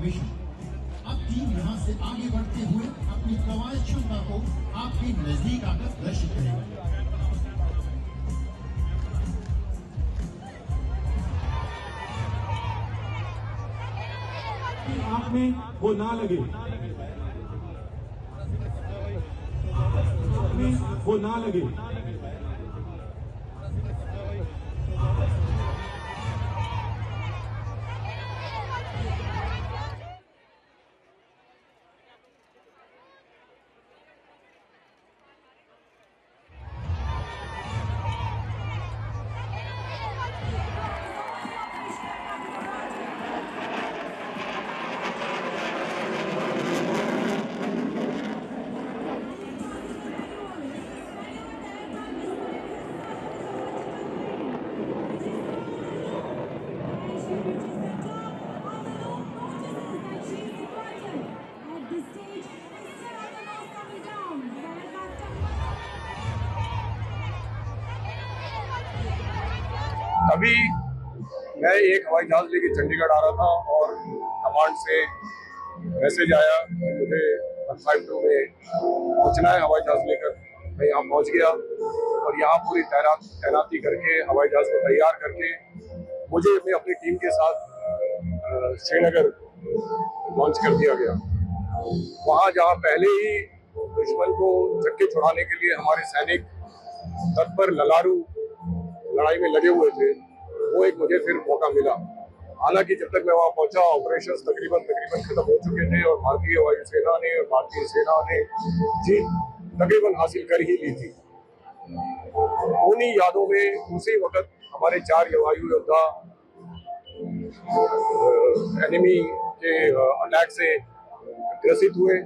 Formation. अब team यहाँ से आगे बढ़ते हुए अपनी कवायद क्षमता को आपके नजदीक आकर प्रदर्शित करेगी। आंख में वो ना लगे, आंख में वो ना लगे। अभी मैं एक हवाई जहाज लेके चंडीगढ़ आ रहा था और कमांड से मैसेज आया कि मुझे 152 में पहुंचना है हवाई जहाज लेकर। मैं यहाँ पहुंच गया और यहाँ पूरी तैनाती करके हवाई जहाज को तैयार करके मुझे मैं अपनी टीम के साथ श्रीनगर लॉन्च कर दिया गया। वहाँ जहाँ पहले ही दुश्मन को चक्के छुड़ाने के लिए हमारे सैनिक तत्पर ललारू लड़ाई में लगे हुए थे, वो एक मुझे फिर मौका मिला। हालांकि जब तक मैं वहां पहुंचा ऑपरेशंस तकरीबन खत्म हो चुके थे और भारतीय वायुसेना ने और भारतीय सेना ने जीत तकरीबन हासिल कर ही ली थी। उन्हीं यादों में उसी वक्त हमारे 4 वायु योद्धा एनिमी के अटैक से ग्रसित हुए,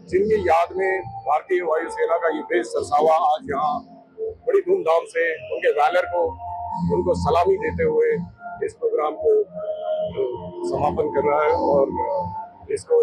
जिनकी याद में भारतीय वायुसेना का ये बेस सरसावा आज यहाँ बड़ी धूमधाम से उनके वैलर को उनको सलामी देते हुए इस प्रोग्राम को समापन कर रहा है और इसको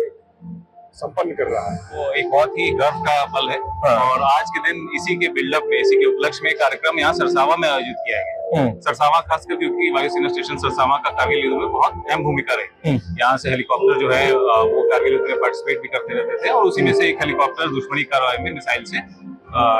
संपन्न कर रहा है। वो एक बहुत ही गर्व का पल है और आज के दिन इसी के बिल्डअप में, इसी के उपलक्ष्य में कार्यक्रम यहाँ सरसावा में आयोजित किया गया। सरसावा खासकर क्योंकि वायुसेना स्टेशन सरसावा का कारगिल युद्ध में बहुत अहम भूमिका रही। यहाँ से हेलीकॉप्टर जो है वो कारगिल युद्ध में पार्टिसिपेट भी करते रहते थे और उसी में से एक हेलीकॉप्टर दुश्मनी कार्रवाई में मिसाइल से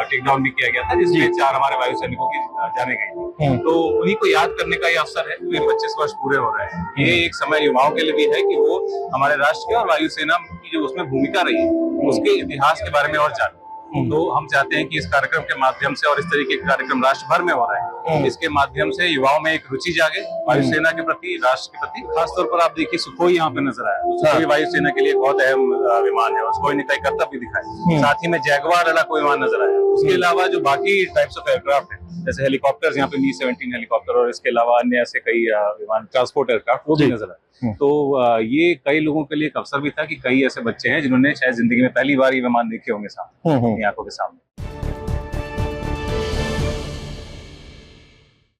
टेक डाउन भी किया गया था, जिसमें 4 हमारे वायु सैनिकों की जाने गई। तो उन्हीं को याद करने का ये अवसर है। ये 25 वर्ष पूरे हो रहे हैं। ये एक समय युवाओं के लिए भी है कि वो हमारे राष्ट्र के और वायुसेना की जो उसमें भूमिका रही उसके इतिहास के बारे में और जाने। तो हम चाहते हैं कि इस कार्यक्रम के माध्यम से, और इस तरीके के कार्यक्रम राष्ट्र भर में हो रहे हैं, इसके माध्यम से युवाओं में एक रुचि जागे वायुसेना के प्रति, राष्ट्र के प्रति। खासतौर पर आप देखिए सुखोई यहाँ पे नजर आया। सुखोई वायुसेना के लिए एक बहुत अहम विमान है। सुखोई ने कई कर्तव्य भी दिखाए। साथ ही में जैगवार लड़ाकू विमान नजर आया। उसके अलावा जो बाकी टाइप्स ऑफ एयरक्राफ्ट है, जैसे हेलीकॉप्टर्स, यहाँ पे Mi-17 हेलीकॉप्टर और इसके अलावा अन्य ऐसे कई विमान, ट्रांसपोर्ट एयरक्राफ्ट, वो भी नजर आए। तो ये कई लोगों के लिए एक अवसर भी था कि कई ऐसे बच्चे हैं जिन्होंने शायद जिंदगी में पहली बार ये विमान देखे होंगे सामने, अपनी आंखों के सामने।